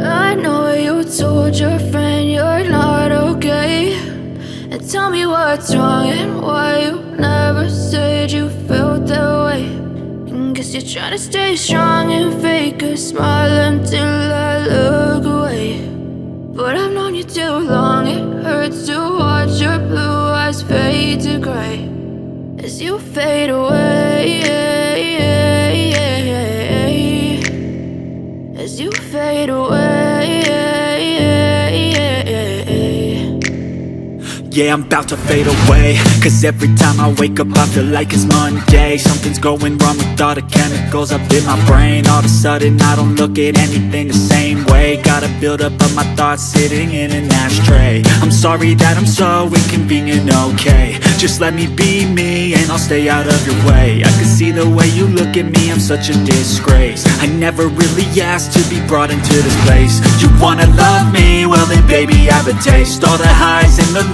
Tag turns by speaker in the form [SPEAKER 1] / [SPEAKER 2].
[SPEAKER 1] I know you told your friend you're not okay, and tell me what's wrong and why you never said you felt that way. And guess you're trying to stay strong and fake a smile until I look away. But I've known you too long, it hurts to watch your blue eyes fade to gray as you fade away, as you fade away.
[SPEAKER 2] Yeah, I'm about to fade away, cause every time I wake up I feel like it's Monday. Something's going wrong with all the chemicals up in my brain. All of a sudden I don't look at anything the same way. Got a buildup of my thoughts sitting in an ashtray. I'm sorry that I'm so inconvenient, okay. Just let me be me and I'll stay out of your way. I can see the way you look at me, I'm such a disgrace. I never really asked to be brought into this place. You wanna love me? Well then baby, have a taste. All the highs and the